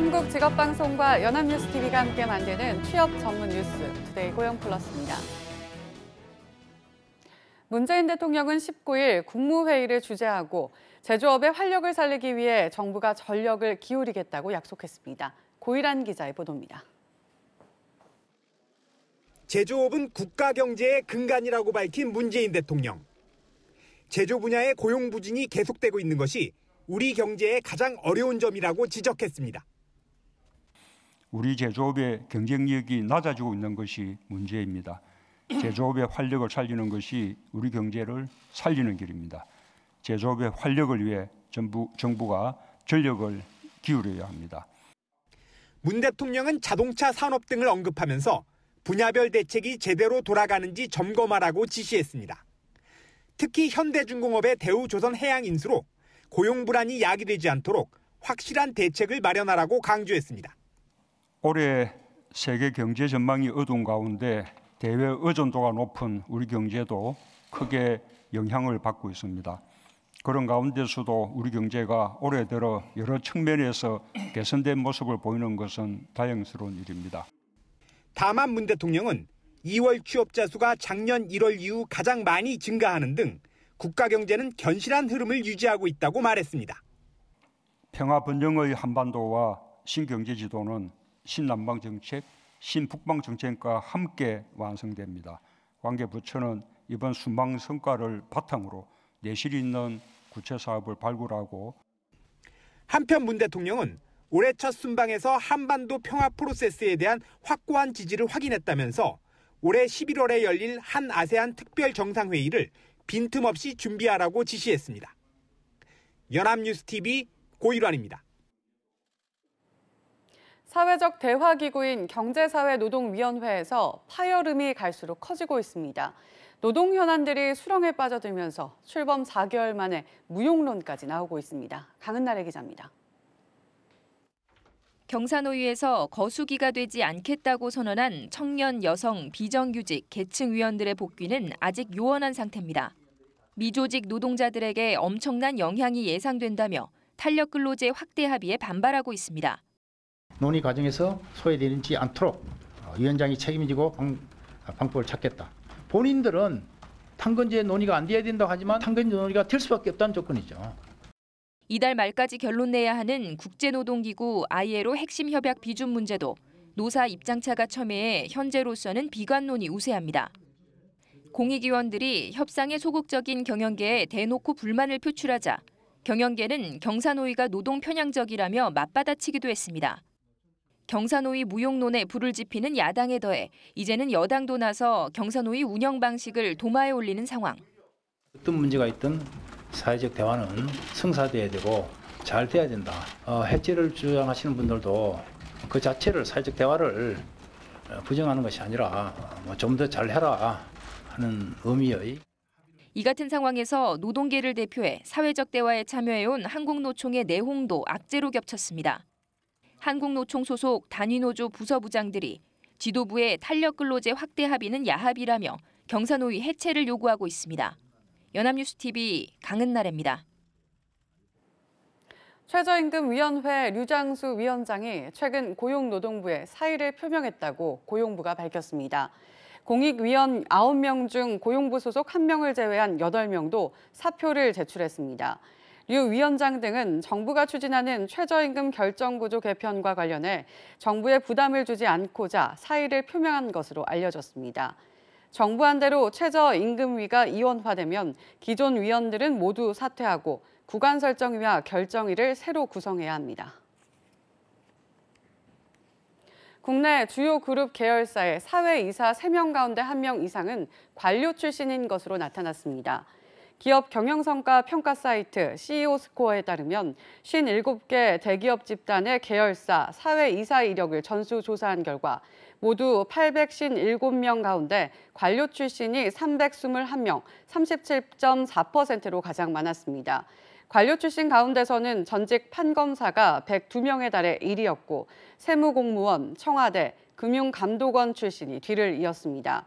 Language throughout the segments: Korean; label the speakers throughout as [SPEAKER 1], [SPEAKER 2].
[SPEAKER 1] 한국직업방송과 연합뉴스TV가 함께 만드는 취업 전문 뉴스 투데이 고용플러스입니다. 문재인 대통령은 19일 국무회의를 주재하고 제조업의 활력을 살리기 위해 정부가 전력을 기울이겠다고 약속했습니다. 고일한 기자의 보도입니다.
[SPEAKER 2] 제조업은 국가 경제의 근간이라고 밝힌 문재인 대통령. 제조 분야의 고용 부진이 계속되고 있는 것이 우리 경제의 가장 어려운 점이라고 지적했습니다.
[SPEAKER 3] 우리 제조업의 경쟁력이 낮아지고 있는 것이 문제입니다. 제조업의 활력을 살리는 것이 우리 경제를 살리는 길입니다. 제조업의 활력을 위해 정부가 전력을 기울여야 합니다.
[SPEAKER 2] 문 대통령은 자동차 산업 등을 언급하면서 분야별 대책이 제대로 돌아가는지 점검하라고 지시했습니다. 특히 현대중공업의 대우조선해양인수로 고용 불안이 야기되지 않도록 확실한 대책을 마련하라고 강조했습니다.
[SPEAKER 3] 올해 세계 경제 전망이 어두운 가운데 대외 의존도가 높은 우리 경제도 크게 영향을 받고 있습니다. 그런 가운데서도 우리 경제가 올해 들어 여러 측면에서 개선된 모습을 보이는 것은 다행스러운 일입니다.
[SPEAKER 2] 다만 문 대통령은 2월 취업자 수가 작년 1월 이후 가장 많이 증가하는 등 국가 경제는 견실한 흐름을 유지하고 있다고 말했습니다.
[SPEAKER 3] 평화 번영의 한반도와 신경제 지도는 신남방 정책, 신북방 정책과 함께 완성됩니다. 관계 부처는 이번 순방 성과를 바탕으로 내실 있는 구체 사업을 발굴하고
[SPEAKER 2] 한편 문 대통령은 올해 첫 순방에서 한반도 평화 프로세스에 대한 확고한 지지를 확인했다면서 올해 11월에 열릴 한 아세안 특별 정상회의를 빈틈없이 준비하라고 지시했습니다. 연합뉴스TV 고일환입니다.
[SPEAKER 1] 사회적 대화기구인 경제사회노동위원회에서 파열음이 갈수록 커지고 있습니다. 노동 현안들이 수렁에 빠져들면서 출범 4개월 만에 무용론까지 나오고 있습니다. 강은나래 기자입니다.
[SPEAKER 4] 경사노위에서 거수기가 되지 않겠다고 선언한 청년, 여성, 비정규직, 계층위원들의 복귀는 아직 요원한 상태입니다. 미조직 노동자들에게 엄청난 영향이 예상된다며 탄력 근로제 확대 합의에 반발하고 있습니다.
[SPEAKER 5] 논의 과정에서 소외되지 않도록 위원장이 책임지고 방법을 찾겠다. 본인들은 탄건제 논의가 안 돼야 된다고 하지만 탄건제 논의가 될 수밖에 없다는 조건이죠.
[SPEAKER 4] 이달 말까지 결론 내야 하는 국제노동기구 ILO 핵심 협약 비준 문제도 노사 입장차가 첨예해 현재로서는 비관론이 우세합니다. 공익위원들이 협상에 소극적인 경영계에 대놓고 불만을 표출하자 경영계는 경사노위가 노동 편향적이라며 맞받아치기도 했습니다. 경사노위 무용론에 불을 지피는 야당에 더해 이제는 여당도 나서 경사노위 운영 방식을 도마에 올리는 상황.
[SPEAKER 5] 어떤 문제가 있든 사회적 대화는 성사돼야 되고 잘 돼야 된다. 해체를 주장하시는 분들도 그 자체를 사회적 대화를 부정하는 것이 아니라 좀 더 잘해라 하는 의미의.
[SPEAKER 4] 이 같은 상황에서 노동계를 대표해 사회적 대화에 참여해온 한국노총의 내홍도 악재로 겹쳤습니다. 한국노총 소속 단위노조 부서부장들이 지도부의 탄력근로제 확대 합의는 야합이라며 경사노위 해체를 요구하고 있습니다. 연합뉴스TV 강은나래입니다.
[SPEAKER 1] 최저임금위원회 류장수 위원장이 최근 고용노동부에 사의를 표명했다고 고용부가 밝혔습니다. 공익위원 9명 중 고용부 소속 1명을 제외한 8명도 사표를 제출했습니다. 류 위원장 등은 정부가 추진하는 최저임금 결정구조 개편과 관련해 정부에 부담을 주지 않고자 사의를 표명한 것으로 알려졌습니다. 정부안대로 최저임금위가 이원화되면 기존 위원들은 모두 사퇴하고 구간설정위와 결정위를 새로 구성해야 합니다. 국내 주요 그룹 계열사의 사회이사 3명 가운데 1명 이상은 관료 출신인 것으로 나타났습니다. 기업 경영성과 평가 사이트 CEO 스코어에 따르면 57개 대기업 집단의 계열사 사회이사 이력을 전수조사한 결과 모두 857명 가운데 관료 출신이 321명, 37.4%로 가장 많았습니다. 관료 출신 가운데서는 전직 판검사가 102명에 달해 1위였고 세무공무원, 청와대, 금융감독원 출신이 뒤를 이었습니다.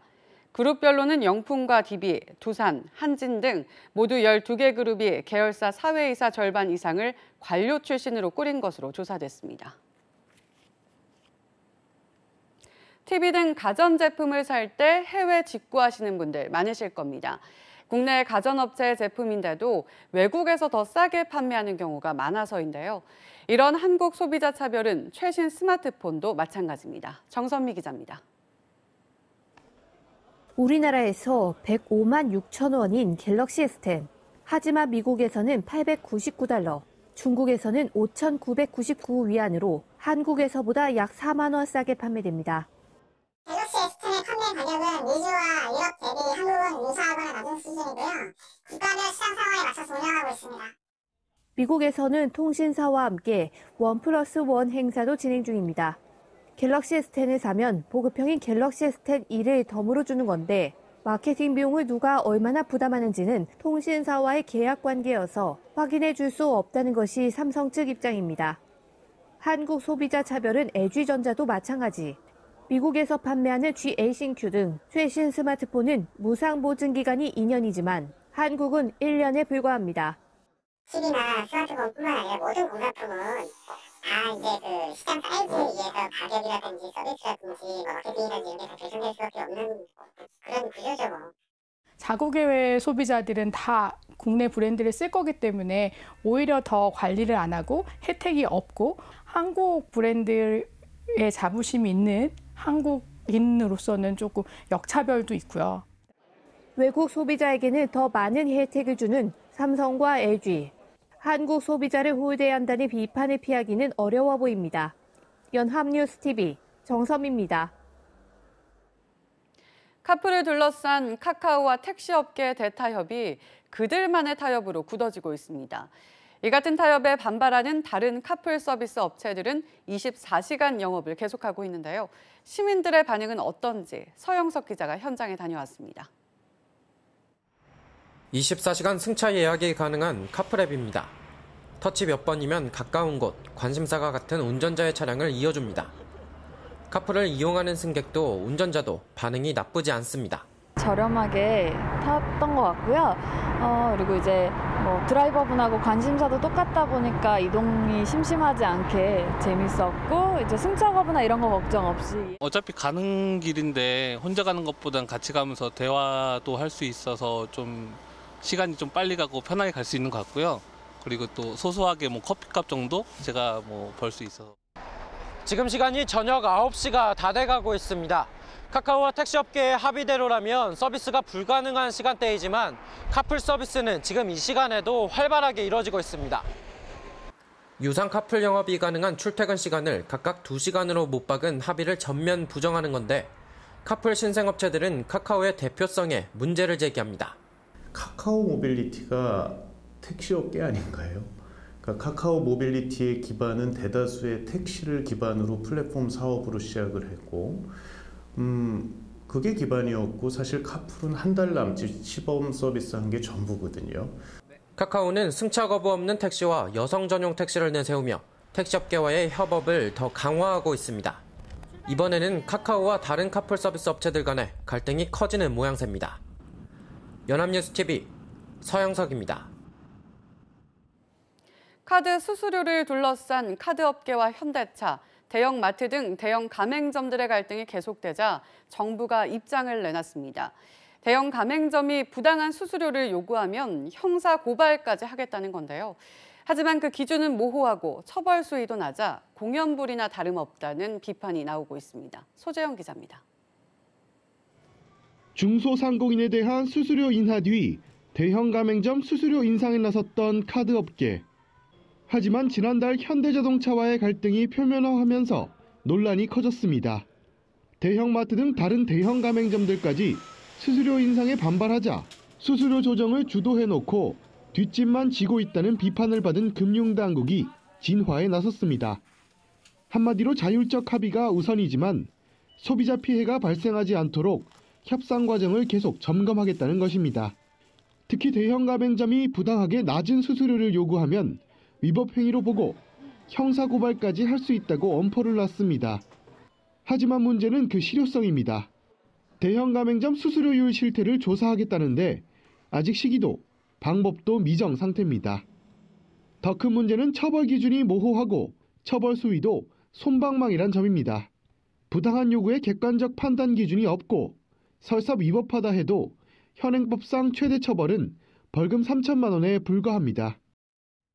[SPEAKER 1] 그룹별로는 영풍과 DB, 두산, 한진 등 모두 12개 그룹이 계열사 사회이사 절반 이상을 관료 출신으로 꾸린 것으로 조사됐습니다. TV 등 가전제품을 살 때 해외 직구하시는 분들 많으실 겁니다. 국내 가전업체의 제품인데도 외국에서 더 싸게 판매하는 경우가 많아서인데요. 이런 한국 소비자 차별은 최신 스마트폰도 마찬가지입니다. 정선미 기자입니다.
[SPEAKER 6] 우리나라에서 105만 6천 원인 갤럭시 S10. 하지만 미국에서는 899달러, 중국에서는 5,999위안으로 한국에서보다 약 4만 원 싸게 판매됩니다.
[SPEAKER 7] 갤럭시 S10의 판매 가격은 미주와 유럽 대비 한국은 유사하거나 낮은 수준이고요. 국가별 시장 상황에 맞춰서 운영하고 있습니다.
[SPEAKER 6] 미국에서는 통신사와 함께 1+1 행사도 진행 중입니다. 갤럭시 S10을 사면 보급형인 갤럭시 S10 2를 덤으로 주는 건데 마케팅 비용을 누가 얼마나 부담하는지는 통신사와의 계약 관계여서 확인해 줄 수 없다는 것이 삼성 측 입장입니다. 한국 소비자 차별은 LG전자도 마찬가지. 미국에서 판매하는 G8싱큐 등 최신 스마트폰은 무상 보증 기간이 2년이지만 한국은 1년에 불과합니다.
[SPEAKER 7] TV나 스마트폰뿐만 아니라 모든 공산품은 다 이제 시장 사이즈에 의해서 가격이라든지 서비스라든지 마케팅이라든지 이런 게 다 결정될 수밖에 없는 그런 구조죠.
[SPEAKER 8] 자국 해외 소비자들은 다 국내 브랜드를 쓸 거기 때문에 오히려 더 관리를 안 하고 혜택이 없고 한국 브랜드의 자부심이 있는 한국인으로서는 조금 역차별도 있고요.
[SPEAKER 6] 외국 소비자에게는 더 많은 혜택을 주는 삼성과 LG. 한국 소비자를 홀대한다는 비판을 피하기는 어려워 보입니다. 연합뉴스TV 정선미입니다.
[SPEAKER 1] 카풀을 둘러싼 카카오와 택시업계 대타협이 그들만의 타협으로 굳어지고 있습니다. 이 같은 타협에 반발하는 다른 카풀 서비스 업체들은 24시간 영업을 계속하고 있는데요. 시민들의 반응은 어떤지 서영석 기자가 현장에 다녀왔습니다.
[SPEAKER 9] 24시간 승차 예약이 가능한 카풀앱입니다. 터치 몇 번이면 가까운 곳, 관심사가 같은 운전자의 차량을 이어줍니다. 카풀을 이용하는 승객도 운전자도 반응이 나쁘지 않습니다.
[SPEAKER 10] 저렴하게 탔던 것 같고요. 그리고 이제 드라이버분하고 관심사도 똑같다 보니까 이동이 심심하지 않게 재밌었고 이제 승차 거부나 이런 거 걱정 없이.
[SPEAKER 11] 어차피 가는 길인데 혼자 가는 것보단 같이 가면서 대화도 할 수 있어서 좀 시간이 좀 빨리 가고 편하게 갈 수 있는 것 같고요. 그리고 또 소소하게 커피값 정도 제가 벌 수 있어서.
[SPEAKER 9] 지금 시간이 저녁 9시가 다 돼가고 있습니다. 카카오와 택시업계의 합의대로라면 서비스가 불가능한 시간대이지만 카풀 서비스는 지금 이 시간에도 활발하게 이뤄지고 있습니다. 유상 카풀 영업이 가능한 출퇴근 시간을 각각 2시간으로 못 박은 합의를 전면 부정하는 건데 카풀 신생업체들은 카카오의 대표성에 문제를 제기합니다.
[SPEAKER 12] 카카오 모빌리티가 택시업계 아닌가요? 그러니까 카카오 모빌리티의 기반은 대다수의 택시를 기반으로 플랫폼 사업으로 시작을 했고 그게 기반이었고 사실 카풀은 한 달 남짓 시범 서비스 한 게 전부거든요.
[SPEAKER 9] 카카오는 승차 거부 없는 택시와 여성 전용 택시를 내세우며 택시업계와의 협업을 더 강화하고 있습니다. 이번에는 카카오와 다른 카풀 서비스 업체들 간의 갈등이 커지는 모양새입니다. 연합뉴스TV 서영석입니다.
[SPEAKER 1] 카드 수수료를 둘러싼 카드업계와 현대차, 대형 마트 등 대형 가맹점들의 갈등이 계속되자 정부가 입장을 내놨습니다. 대형 가맹점이 부당한 수수료를 요구하면 형사 고발까지 하겠다는 건데요. 하지만 그 기준은 모호하고 처벌 수위도 낮아 공연불이나 다름없다는 비판이 나오고 있습니다. 소재영 기자입니다.
[SPEAKER 13] 중소상공인에 대한 수수료 인하 뒤 대형 가맹점 수수료 인상에 나섰던 카드업계. 하지만 지난달 현대자동차와의 갈등이 표면화하면서 논란이 커졌습니다. 대형마트 등 다른 대형 가맹점들까지 수수료 인상에 반발하자 수수료 조정을 주도해놓고 뒷짐만 지고 있다는 비판을 받은 금융당국이 진화에 나섰습니다. 한마디로 자율적 합의가 우선이지만 소비자 피해가 발생하지 않도록 협상 과정을 계속 점검하겠다는 것입니다. 특히 대형 가맹점이 부당하게 낮은 수수료를 요구하면 위법 행위로 보고 형사고발까지 할 수 있다고 엄포를 놨습니다. 하지만 문제는 그 실효성입니다. 대형 가맹점 수수료율 실태를 조사하겠다는데 아직 시기도 방법도 미정 상태입니다. 더 큰 문제는 처벌 기준이 모호하고 처벌 수위도 솜방망이란 점입니다. 부당한 요구에 객관적 판단 기준이 없고 설사 위법하다 해도 현행법상 최대 처벌은 벌금 3천만 원에 불과합니다.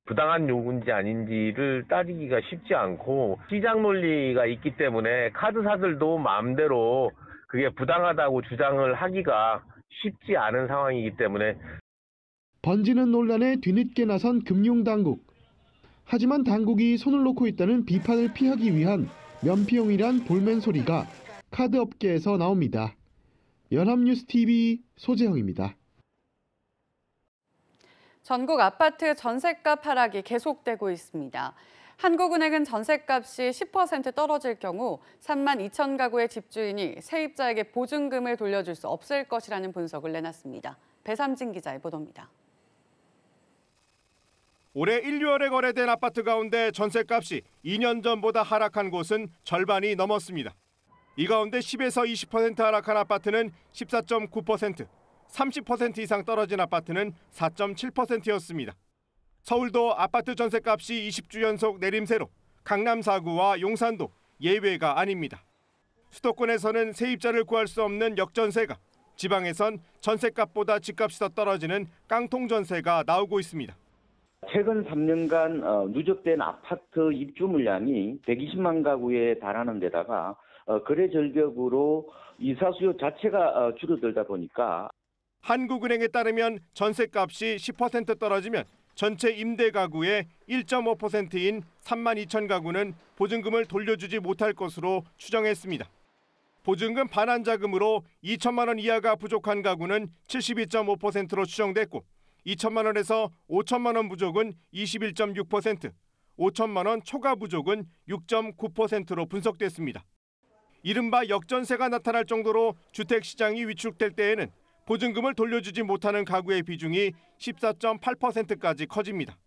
[SPEAKER 14] 부당한 요구인지 아닌지를 따지기가 쉽지 않고 시장 논리가 있기 때문에 카드사들도 마음대로 그게 부당하다고 주장을 하기가 쉽지 않은 상황이기 때문에
[SPEAKER 13] 번지는 논란에 뒤늦게 나선 금융당국. 하지만 당국이 손을 놓고 있다는 비판을 피하기 위한 면피용이란 볼멘 소리가 카드업계에서 나옵니다. 연합뉴스TV 소재형입니다.
[SPEAKER 1] 전국 아파트 전셋값 하락이 계속되고 있습니다. 한국은행은 전셋값이 10% 떨어질 경우 3만 2천 가구의 집주인이 세입자에게 보증금을 돌려줄 수 없을 것이라는 분석을 내놨습니다. 배삼진 기자의 보도입니다.
[SPEAKER 15] 올해 1, 2월에 거래된 아파트 가운데 전셋값이 2년 전보다 하락한 곳은 절반이 넘었습니다. 이 가운데 10에서 20% 하락한 아파트는 14.9%, 30% 이상 떨어진 아파트는 4.7%였습니다. 서울도 아파트 전셋값이 20주 연속 내림세로 강남 4구와 용산도 예외가 아닙니다. 수도권에서는 세입자를 구할 수 없는 역전세가, 지방에선 전셋값보다 집값이 더 떨어지는 깡통 전세가 나오고 있습니다.
[SPEAKER 16] 최근 3년간 누적된 아파트 입주 물량이 120만 가구에 달하는 데다가 거래 절벽으로 이사 수요 자체가 줄어들다 보니까
[SPEAKER 15] 한국은행에 따르면 전셋값이 10% 떨어지면 전체 임대 가구의 1.5%인 3만 2천 가구는 보증금을 돌려주지 못할 것으로 추정했습니다. 보증금 반환 자금으로 2천만 원 이하가 부족한 가구는 72.5%로 추정됐고 2천만 원에서 5천만 원 부족은 21.6%, 5천만 원 초과 부족은 6.9%로 분석됐습니다. 이른바 역전세가 나타날 정도로 주택시장이 위축될 때에는 보증금을 돌려주지 못하는 가구의 비중이 14.8%까지 커집니다.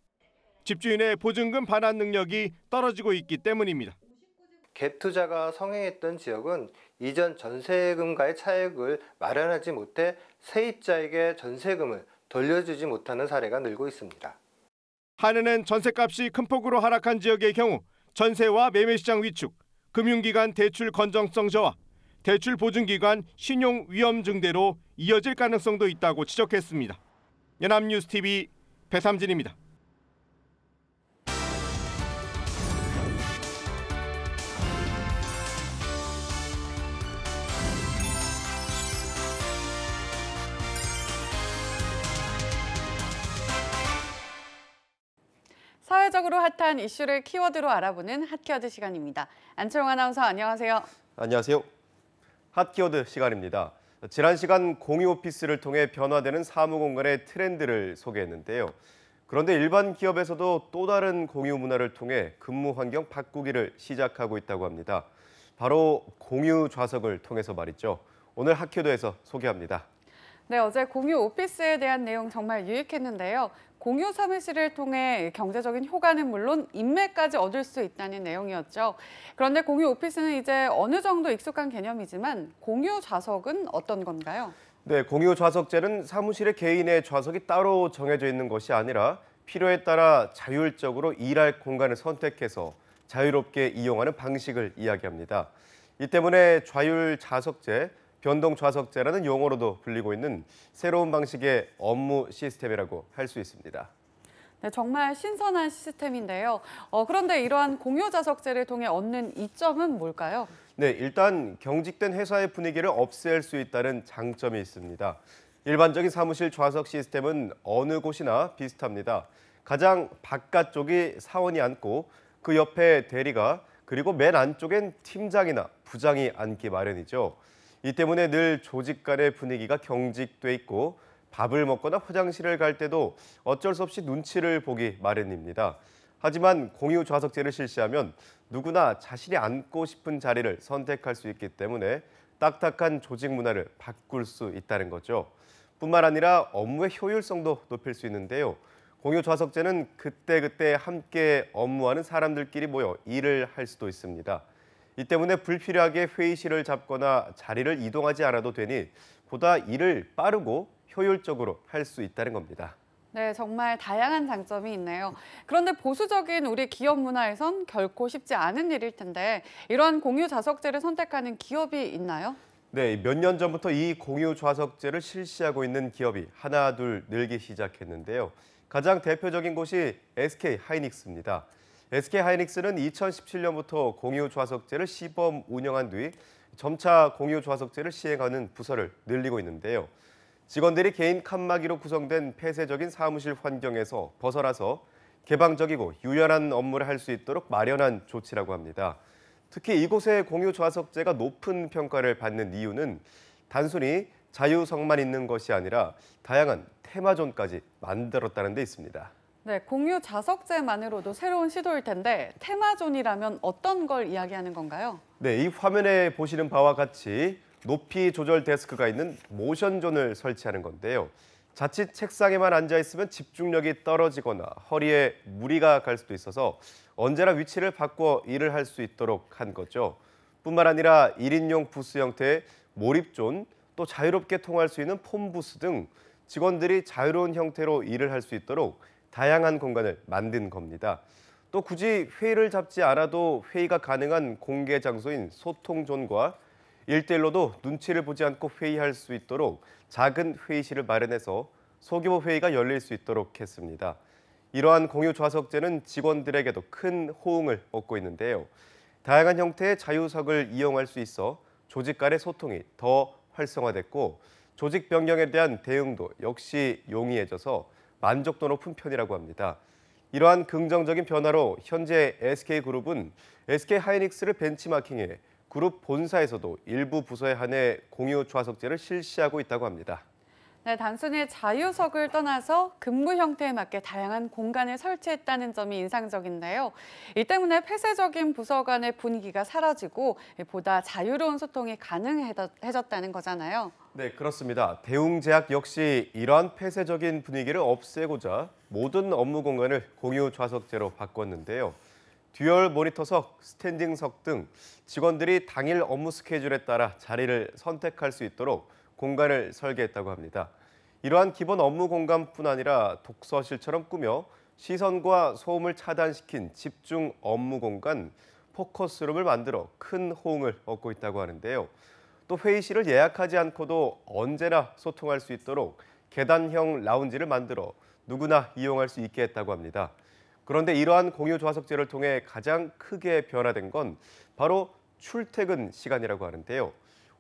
[SPEAKER 15] 집주인의 보증금 반환 능력이 떨어지고 있기 때문입니다.
[SPEAKER 17] 갭 투자가 성행했던 지역은 이전 전세금과의 차익을 마련하지 못해 세입자에게 전세금을 돌려주지 못하는 사례가 늘고 있습니다.
[SPEAKER 15] 한은은 전셋값이 큰 폭으로 하락한 지역의 경우 전세와 매매시장 위축, 금융기관 대출 건전성 저하, 대출 보증기관 신용 위험 증대로 이어질 가능성도 있다고 지적했습니다. 연합뉴스TV 배삼진입니다.
[SPEAKER 1] 사회적으로 핫한 이슈를 키워드로 알아보는 핫키워드 시간입니다. 안채용 아나운서 안녕하세요.
[SPEAKER 18] 안녕하세요. 핫키워드 시간입니다. 지난 시간 공유 오피스를 통해 변화되는 사무 공간의 트렌드를 소개했는데요. 그런데 일반 기업에서도 또 다른 공유 문화를 통해 근무 환경 바꾸기를 시작하고 있다고 합니다. 바로 공유 좌석을 통해서 말이죠. 오늘 핫키워드에서 소개합니다.
[SPEAKER 1] 네, 어제 공유 오피스에 대한 내용 정말 유익했는데요. 공유 사무실을 통해 경제적인 효과는 물론 인맥까지 얻을 수 있다는 내용이었죠. 그런데 공유 오피스는 이제 어느 정도 익숙한 개념이지만 공유 좌석은 어떤 건가요?
[SPEAKER 18] 네, 공유 좌석제는 사무실에 개인의 좌석이 따로 정해져 있는 것이 아니라 필요에 따라 자율적으로 일할 공간을 선택해서 자유롭게 이용하는 방식을 이야기합니다. 이 때문에 좌율 좌석제, 변동 좌석제라는 용어로도 불리고 있는 새로운 방식의 업무 시스템이라고 할 수 있습니다.
[SPEAKER 1] 네, 정말 신선한 시스템인데요. 그런데 이러한 공유 좌석제를 통해 얻는 이점은 뭘까요?
[SPEAKER 18] 네, 일단 경직된 회사의 분위기를 없앨 수 있다는 장점이 있습니다. 일반적인 사무실 좌석 시스템은 어느 곳이나 비슷합니다. 가장 바깥쪽이 사원이 앉고 그 옆에 대리가, 그리고 맨 안쪽엔 팀장이나 부장이 앉기 마련이죠. 이 때문에 늘 조직 간의 분위기가 경직돼 있고 밥을 먹거나 화장실을 갈 때도 어쩔 수 없이 눈치를 보기 마련입니다. 하지만 공유 좌석제를 실시하면 누구나 자신이 앉고 싶은 자리를 선택할 수 있기 때문에 딱딱한 조직 문화를 바꿀 수 있다는 거죠. 뿐만 아니라 업무의 효율성도 높일 수 있는데요. 공유 좌석제는 그때그때 함께 업무하는 사람들끼리 모여 일을 할 수도 있습니다. 이 때문에 불필요하게 회의실을 잡거나 자리를 이동하지 않아도 되니 보다 일을 빠르고 효율적으로 할 수 있다는 겁니다.
[SPEAKER 1] 네, 정말 다양한 장점이 있네요. 그런데 보수적인 우리 기업 문화에선 결코 쉽지 않은 일일 텐데 이런 공유 좌석제를 선택하는 기업이 있나요?
[SPEAKER 18] 네, 몇 년 전부터 이 공유 좌석제를 실시하고 있는 기업이 하나둘 늘기 시작했는데요. 가장 대표적인 곳이 SK 하이닉스입니다. SK 하이닉스는 2017년부터 공유 좌석제를 시범 운영한 뒤 점차 공유 좌석제를 시행하는 부서를 늘리고 있는데요. 직원들이 개인 칸막이로 구성된 폐쇄적인 사무실 환경에서 벗어나서 개방적이고 유연한 업무를 할 수 있도록 마련한 조치라고 합니다. 특히 이곳의 공유 좌석제가 높은 평가를 받는 이유는 단순히 자유석만 있는 것이 아니라 다양한 테마존까지 만들었다는 데 있습니다.
[SPEAKER 1] 네, 공유 좌석제만으로도 새로운 시도일 텐데 테마존이라면 어떤 걸 이야기하는 건가요?
[SPEAKER 18] 네, 이 화면에 보시는 바와 같이 높이 조절 데스크가 있는 모션존을 설치하는 건데요. 자칫 책상에만 앉아 있으면 집중력이 떨어지거나 허리에 무리가 갈 수도 있어서 언제나 위치를 바꿔 일을 할 수 있도록 한 거죠. 뿐만 아니라 1인용 부스 형태의 몰입존, 또 자유롭게 통할 수 있는 폼부스 등 직원들이 자유로운 형태로 일을 할 수 있도록 다양한 공간을 만든 겁니다. 또 굳이 회의를 잡지 않아도 회의가 가능한 공개 장소인 소통존과 1대1로도 눈치를 보지 않고 회의할 수 있도록 작은 회의실을 마련해서 소규모 회의가 열릴 수 있도록 했습니다. 이러한 공유 좌석제는 직원들에게도 큰 호응을 얻고 있는데요. 다양한 형태의 자유석을 이용할 수 있어 조직 간의 소통이 더 활성화됐고 조직 변경에 대한 대응도 역시 용이해져서 만족도 높은 편이라고 합니다. 이러한 긍정적인 변화로 현재 SK그룹은 SK 하이닉스를 벤치마킹해 그룹 본사에서도 일부 부서에 한해 공유 좌석제를 실시하고 있다고 합니다.
[SPEAKER 1] 네, 단순히 자유석을 떠나서 근무 형태에 맞게 다양한 공간을 설치했다는 점이 인상적인데요. 이 때문에 폐쇄적인 부서 간의 분위기가 사라지고 보다 자유로운 소통이 가능해졌다는 거잖아요.
[SPEAKER 18] 네, 그렇습니다. 대웅제약 역시 이러한 폐쇄적인 분위기를 없애고자 모든 업무 공간을 공유 좌석제로 바꿨는데요. 듀얼 모니터석, 스탠딩석 등 직원들이 당일 업무 스케줄에 따라 자리를 선택할 수 있도록 공간을 설계했다고 합니다. 이러한 기본 업무 공간뿐 아니라 독서실처럼 꾸며 시선과 소음을 차단시킨 집중 업무 공간, 포커스룸을 만들어 큰 호응을 얻고 있다고 하는데요. 또 회의실을 예약하지 않고도 언제나 소통할 수 있도록 계단형 라운지를 만들어 누구나 이용할 수 있게 했다고 합니다. 그런데 이러한 공유 좌석제를 통해 가장 크게 변화된 건 바로 출퇴근 시간이라고 하는데요.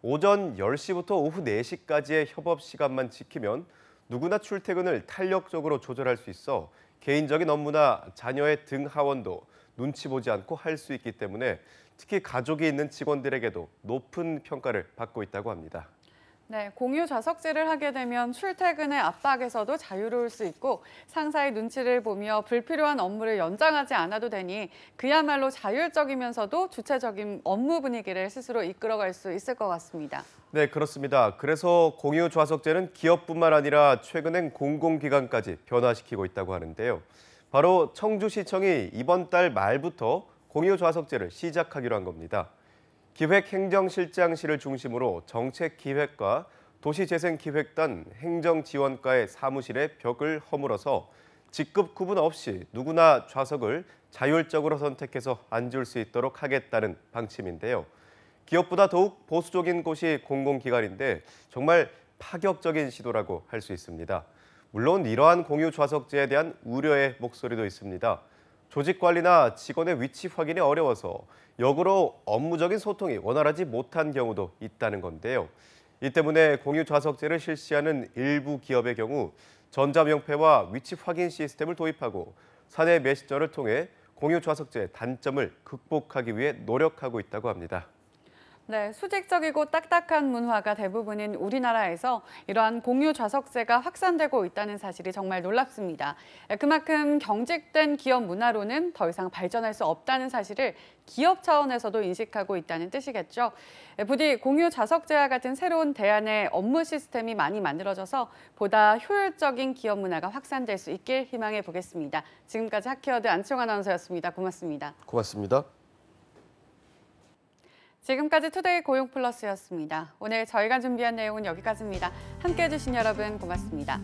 [SPEAKER 18] 오전 10시부터 오후 4시까지의 협업 시간만 지키면 누구나 출퇴근을 탄력적으로 조절할 수 있어 개인적인 업무나 자녀의 등 하원도 눈치 보지 않고 할 수 있기 때문에 특히 가족이 있는 직원들에게도 높은 평가를 받고 있다고 합니다.
[SPEAKER 1] 네, 공유 좌석제를 하게 되면 출퇴근의 압박에서도 자유로울 수 있고 상사의 눈치를 보며 불필요한 업무를 연장하지 않아도 되니 그야말로 자율적이면서도 주체적인 업무 분위기를 스스로 이끌어갈 수 있을 것 같습니다.
[SPEAKER 18] 네, 그렇습니다. 그래서 공유 좌석제는 기업뿐만 아니라 최근엔 공공기관까지 변화시키고 있다고 하는데요. 바로 청주시청이 이번 달 말부터 공유 좌석제를 시작하기로 한 겁니다. 기획행정실장실을 중심으로 정책기획과 도시재생기획단 행정지원과의 사무실의 벽을 허물어서 직급 구분 없이 누구나 좌석을 자율적으로 선택해서 앉을 수 있도록 하겠다는 방침인데요. 기업보다 더욱 보수적인 곳이 공공기관인데 정말 파격적인 시도라고 할 수 있습니다. 물론 이러한 공유 좌석제에 대한 우려의 목소리도 있습니다. 조직 관리나 직원의 위치 확인이 어려워서 역으로 업무적인 소통이 원활하지 못한 경우도 있다는 건데요. 이 때문에 공유 좌석제를 실시하는 일부 기업의 경우 전자명패와 위치 확인 시스템을 도입하고 사내 메시저를 통해 공유 좌석제의 단점을 극복하기 위해 노력하고 있다고 합니다.
[SPEAKER 1] 네, 수직적이고 딱딱한 문화가 대부분인 우리나라에서 이러한 공유 좌석제가 확산되고 있다는 사실이 정말 놀랍습니다. 그만큼 경직된 기업 문화로는 더 이상 발전할 수 없다는 사실을 기업 차원에서도 인식하고 있다는 뜻이겠죠. 부디 공유 좌석제와 같은 새로운 대안의 업무 시스템이 많이 만들어져서 보다 효율적인 기업 문화가 확산될 수 있길 희망해 보겠습니다. 지금까지 하키워드 안치홍 아나운서였습니다. 고맙습니다.
[SPEAKER 18] 고맙습니다.
[SPEAKER 1] 지금까지 투데이 고용플러스였습니다. 오늘 저희가 준비한 내용은 여기까지입니다. 함께해 주신 여러분 고맙습니다.